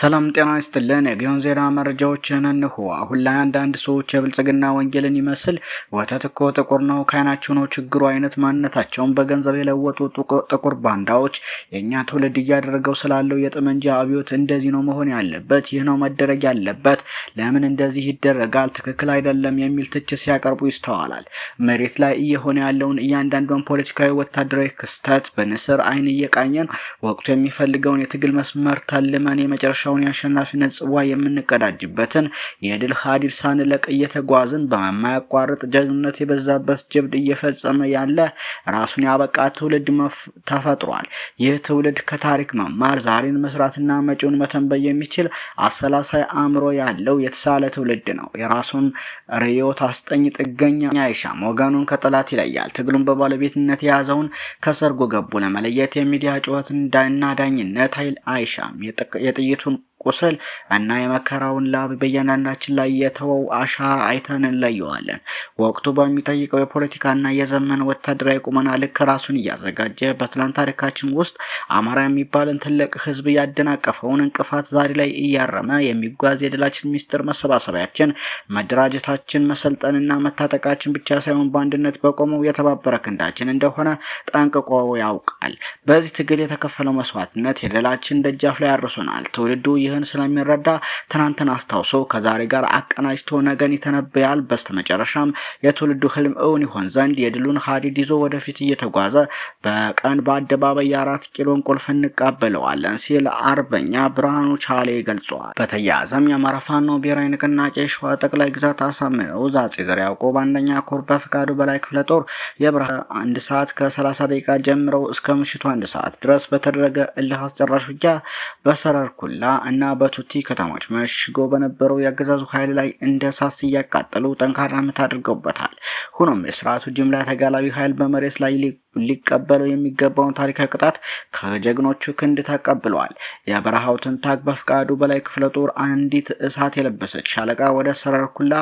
ሰላም ጤና ይስጥልን። የጊዮን ዜና መረጃዎችን እንሆ። አሁን ላይ አንዳንድ ሰዎች የብልጽግና ወንጌልን ይመስል ወተት እኮ ጥቁር ነው ከዓይናቸው ነው ችግሩ አይነት ማንነታቸውን በገንዘብ የለወጡ ጥቁር ባንዳዎች የኛ ትውልድ እያደረገው ስላለው የጠመንጃ አብዮት እንደዚህ ነው መሆን ያለበት፣ ይህ ነው መደረግ ያለበት፣ ለምን እንደዚህ ይደረጋል፣ ትክክል አይደለም የሚል ትችት ሲያቀርቡ ይስተዋላል። መሬት ላይ እየሆነ ያለውን እያንዳንዱን ፖለቲካዊ፣ ወታደራዊ ክስተት በንስር አይን እየቃኘን ወቅቱ የሚፈልገውን የትግል መስመር ተልመን የመጨረሻውን የአሸናፊነት ጽዋ የምንቀዳጅበትን የድል ሀዲድ ሳንለቅ እየተጓዝን በማያቋርጥ ጀግንነት የበዛበት ጀብድ እየፈጸመ ያለ ራሱን ያበቃ ትውልድ ተፈጥሯል። ይህ ትውልድ ከታሪክ መማር ዛሬን መስራትና መጪውን መተንበይ የሚችል አሰላሳይ አእምሮ ያለው የተሳለ ትውልድ ነው። የራሱን ርዕዮት አስጠኝ ጥገኛ አይሻም። ወገኑን ከጠላት ይለያል። ትግሉን በባለቤትነት የያዘውን ከሰርጎ ገቡ ለመለየት የሚዲያ ጩኸት እና ዳኝነት ኃይል አይሻም። የጥይቱን ቁስል እና የመከራውን ላብ በእያንዳንዳችን ላይ የተወው አሻራ አይተን እንለየዋለን። ወቅቱ በሚጠይቀው የፖለቲካና የዘመን ወታደራዊ ቁመና ልክ ራሱን እያዘጋጀ በትላንት ታሪካችን ውስጥ አማራ የሚባልን ትልቅ ሕዝብ ያደናቀፈውን እንቅፋት ዛሬ ላይ እያረመ የሚጓዝ የድላችን ሚስጥር መሰባሰቢያችን፣ መደራጀታችን፣ መሰልጠንና መታጠቃችን ብቻ ሳይሆን በአንድነት በቆመው የተባበረ ክንዳችን እንደሆነ ጠንቅቆ ያውቃል። በዚህ ትግል የተከፈለው መስዋዕትነት የድላችን ደጃፍ ላይ አድርሶናል። ትውልዱ ይህን ስለሚረዳ ትናንትን አስታውሶ ከዛሬ ጋር አቀናጅቶ ነገን ይተነብያል። በስተመጨረሻም የትውልዱ ህልም እውን ይሆን ዘንድ የድሉን ሀዲድ ይዞ ወደፊት እየተጓዘ በቀን በአደባባይ የ4 ኪሎን ቁልፍ እንቀበለዋለን ሲል አርበኛ ብርሃኑ ቻሌ ገልጿል። በተያያዘም የአማራ ፋኖ ብሔራዊ ንቅናቄ ሸዋ ጠቅላይ ግዛት አሳምነው አፄ ዘርዓ ያዕቆብ አንደኛ ኮር በፍቃዱ በላይ ክፍለ ጦር የብርሃን 1 ሰዓት ከ30 ደቂቃ ጀምረው እስከ ምሽቱ 1 ሰዓት ድረስ በተደረገ እልህ አስጨራሽ ውጊያ በሰረርኩላ እና በቱቲ ከተሞች መሽጎ በነበረው የአገዛዙ ኃይል ላይ እንደ እሳት እያቃጠሉ ጠንካራ ምት አድርገውበታል። ሆኖም የስርዓቱ ጅምላ ተጋላቢ ኃይል በመሬት ላይ ሊቀበለው የሚገባውን ታሪካዊ ቅጣት ከጀግኖቹ ክንድ ተቀብለዋል። የበረሃው ትንታግ በፍቃዱ በላይ ክፍለ ጦር አንዲት እሳት የለበሰች ሻለቃ ወደ ሰረርኩላ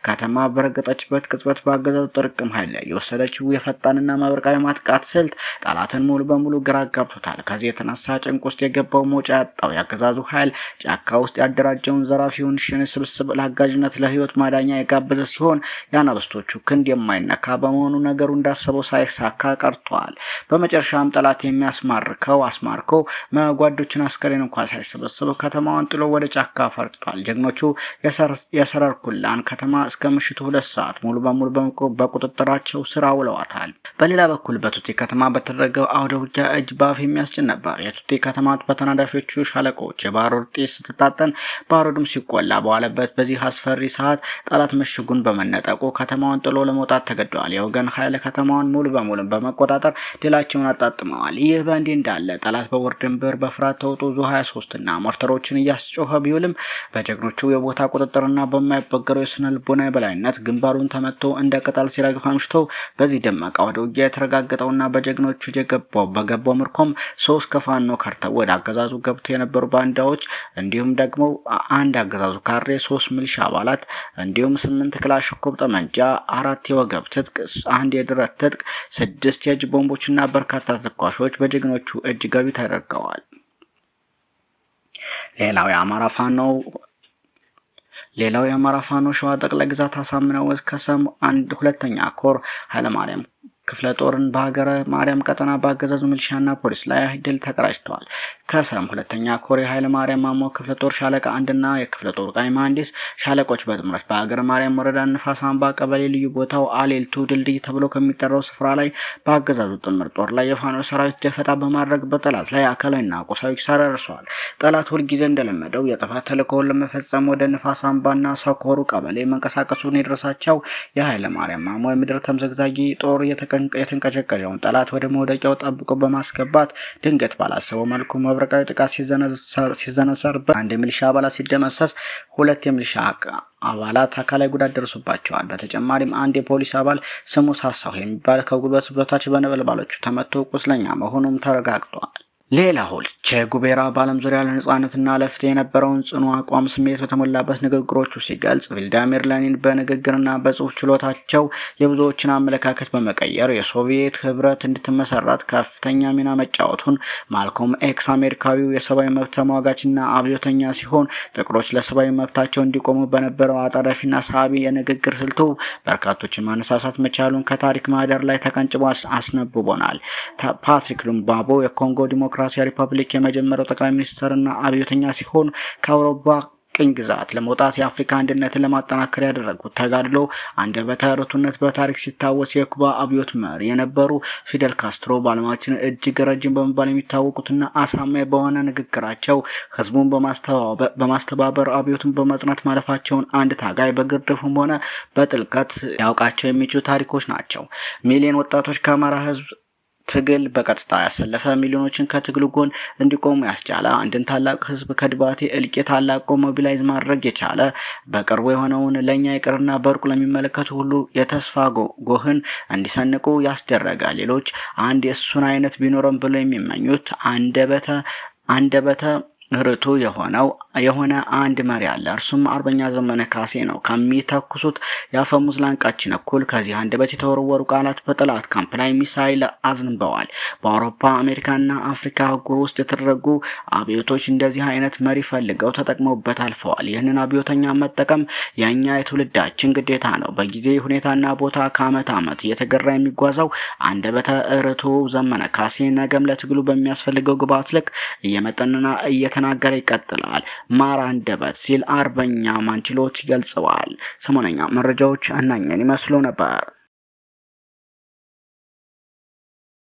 ከተማ በረገጠችበት ቅጽበት በአገዛዙ ጥርቅም ኃይል ላይ የወሰደችው የፈጣንና መብረቃዊ ማጥቃት ስልት ጠላትን ሙሉ በሙሉ ግራ ጋብቶታል። ከዚህ የተነሳ ጭንቅ ውስጥ የገባው መውጫ ያጣው የአገዛዙ ኃይል ጫካ ውስጥ ያደራጀውን ዘራፊውን ሽን ስብስብ ለአጋዥነት ለህይወት ማዳኛ የጋበዘ ሲሆን የአናብስቶቹ ክንድ የማይነካ በመሆኑ ነገሩ እንዳሰበው ሳይሳካ ቀርቷል። በመጨረሻም ጠላት የሚያስማርከው አስማርኮ መጓዶችን አስከሬን እንኳን ሳይሰበስብ ከተማዋን ጥሎ ወደ ጫካ ፈርጥቷል። ጀግኖቹ የሰረርኩላን ከተማ እስከ ምሽቱ 2 ሰዓት ሙሉ በሙሉ በቁጥጥራቸው ስር አውለዋታል። በሌላ በኩል በቱቲ ከተማ በተደረገው አውደ ውጊያ እጅ ባፍ የሚያስጭን ነበር። የቱቲ ከተማ በተናዳፊዎቹ ሻለቆች የባሩድ ጢስ ስትታጠን ባሩድም ሲቆላ በዋለበት በዚህ አስፈሪ ሰዓት ጠላት ምሽጉን በመነጠቁ ከተማዋን ጥሎ ለመውጣት ተገደዋል። የወገን ኃይል ከተማዋን ሙሉ በሙሉ በመቆጣጠር ድላቸውን አጣጥመዋል። ይህ በእንዲህ እንዳለ ጠላት በወር ድንበር በፍርሃት ተውጦ ዙ 23 እና ሞርተሮችን እያስጮኸ ቢውልም በጀግኖቹ የቦታ ቁጥጥርና በማይበገረው የስነ ልቦና የበላይነት ግንባሩን ተመቶ እንደ ቅጠል ሲረግፍ አምሽቶ በዚህ ደመቃ ወደ ውጊያ የተረጋገጠውና በጀግኖቹ በገባው ምርኮም 3 ከፋኖ ከርተው ወደ አገዛዙ ገብተው የነበሩ ባንዳዎች እንዲሁም ደግሞ 1 አገዛዙ ካሬ 3 ሚሊሻ አባላት እንዲሁም 8 ክላሽንኮቭ ጠመንጃ፣ 4 የወገብ ትጥቅ፣ 1 የድረት ትጥቅ፣ 6 የእጅ ቦምቦችና በርካታ ተኳሾች በጀግኖቹ እጅ ገቢ ተደርገዋል። ሌላው የአማራ ፋኖ ሸዋ ጠቅላይ ግዛት አሳምነው ከሰም 2ኛ ኮር ኃይለማርያም ክፍለ ጦርን በሀገረ ማርያም ቀጠና በአገዛዙ ሚሊሻና ፖሊስ ላይ ድል ተቀዳጅተዋል። ከሰም 2ኛ ኮር የኃይለ ማርያም ማሞ ክፍለ ጦር ሻለቃ 1ና የክፍለ ጦር ቃኝ መሐንዲስ ሻለቆች በጥምረት በሀገረ ማርያም ወረዳ ንፋስ አምባ ቀበሌ ልዩ ቦታው አሌልቱ ድልድይ ተብሎ ከሚጠራው ስፍራ ላይ በአገዛዙ ጥምር ጦር ላይ የፋኖ ሰራዊት ደፈጣ በማድረግ በጠላት ላይ አካላዊና ቁሳዊ ኪሳራ ደርሷል። ጠላት ሁልጊዜ እንደለመደው የጥፋት ተልዕኮውን ለመፈጸም ወደ ንፋስ አምባና ሰኮሩ ቀበሌ መንቀሳቀሱን የደረሳቸው የኃይለ ማርያም ማሞ የምድር ተምዘግዛጊ ጦር የተንቀጨቀጨውን ጠላት ወደ መውደቂያው ጠብቆ በማስገባት ድንገት ባላሰበው መልኩ መብረቃዊ ጥቃት ሲዘነዘርበት 1 የሚሊሻ አባላት ሲደመሰስ 2 የሚሊሻ አባላት አካላዊ ጉዳት ደርሶባቸዋል። በተጨማሪም 1 የፖሊስ አባል ስሙ ሳሳው የሚባል ከጉልበት በታች በነበልባሎቹ ተመቶ ቁስለኛ መሆኑም ተረጋግጧል። ሌላው ቼ ጉቬራ በዓለም ዙሪያ ለነጻነትና ለፍትህ የነበረውን ጽኑ አቋም ስሜት በተሞላበት ንግግሮቹ ሲገልጽ ቭላዲሚር ሌኒን በንግግርና በጽሁፍ ችሎታቸው የብዙዎችን አመለካከት በመቀየር የሶቪየት ህብረት እንድትመሰረት ከፍተኛ ሚና መጫወቱን፣ ማልኮም ኤክስ አሜሪካዊው የሰብአዊ መብት ተሟጋችና አብዮተኛ ሲሆን ጥቁሮች ለሰብአዊ መብታቸው እንዲቆሙ በነበረው አጣዳፊና ሳቢ የንግግር ስልቱ በርካቶችን ማነሳሳት መቻሉን ከታሪክ ማህደር ላይ ተቀንጭቦ አስነብቦናል። ፓትሪክ ሉሙምባ የኮንጎ ዲሞክራሲያዊ ሪፐብሊክ የመጀመሪያው ጠቅላይ ሚኒስትርና አብዮተኛ ሲሆን ከአውሮፓ ቅኝ ግዛት ለመውጣት የአፍሪካ አንድነትን ለማጠናከር ያደረጉት ተጋድሎ አንደበተ ርቱዕነት በታሪክ ሲታወስ የኩባ አብዮት መሪ የነበሩ ፊደል ካስትሮ በዓለማችን እጅግ ረጅም በመባል የሚታወቁትና አሳማኝ በሆነ ንግግራቸው ህዝቡን በማስተባበር አብዮቱን በማጽናት ማለፋቸውን አንድ ታጋይ በግርድፉም ሆነ በጥልቀት ያውቃቸው የሚችሉ ታሪኮች ናቸው። ሚሊዮን ወጣቶች ከአማራ ህዝብ ትግል በቀጥታ ያሰለፈ ሚሊዮኖችን ከትግሉ ጎን እንዲቆሙ ያስቻለ አንድን ታላቅ ህዝብ ከድባቴ እልቂት አላቆ ሞቢላይዝ ማድረግ የቻለ በቅርቡ የሆነውን ለኛ ይቅርና በርቁ ለሚመለከቱ ሁሉ የተስፋ ጎህን እንዲሰንቁ ያስደረገ ሌሎች አንድ የእሱን አይነት ቢኖረን ብለው የሚመኙት አንደበተ ርቱዕ የሆነ አንድ መሪ አለ። እርሱም አርበኛ ዘመነ ካሴ ነው። ከሚተኩሱት የአፈሙዝ ላንቃችን እኩል ከዚህ አንደበት የተወረወሩ ቃላት በጠላት ካምፕ ላይ ሚሳይል አዝንበዋል። በአውሮፓ አሜሪካና አፍሪካ አህጉር ውስጥ የተደረጉ አብዮቶች እንደዚህ አይነት መሪ ፈልገው ተጠቅመውበት አልፈዋል። ይህንን አብዮተኛ መጠቀም የኛ የትውልዳችን ግዴታ ነው። በጊዜ ሁኔታና ቦታ ከዓመት ዓመት እየተገራ የሚጓዘው አንደበተ ርቱዕ ዘመነ ካሴ ነገም ለትግሉ በሚያስፈልገው ግብዓት ልክ እየመጠንና እየተናገረ ይቀጥላል። ማር አንደበት ሲል አርበኛ ማንችሎት ይገልጸዋል። ሰሞነኛ መረጃዎች እነኝን ይመስሉ ነበር።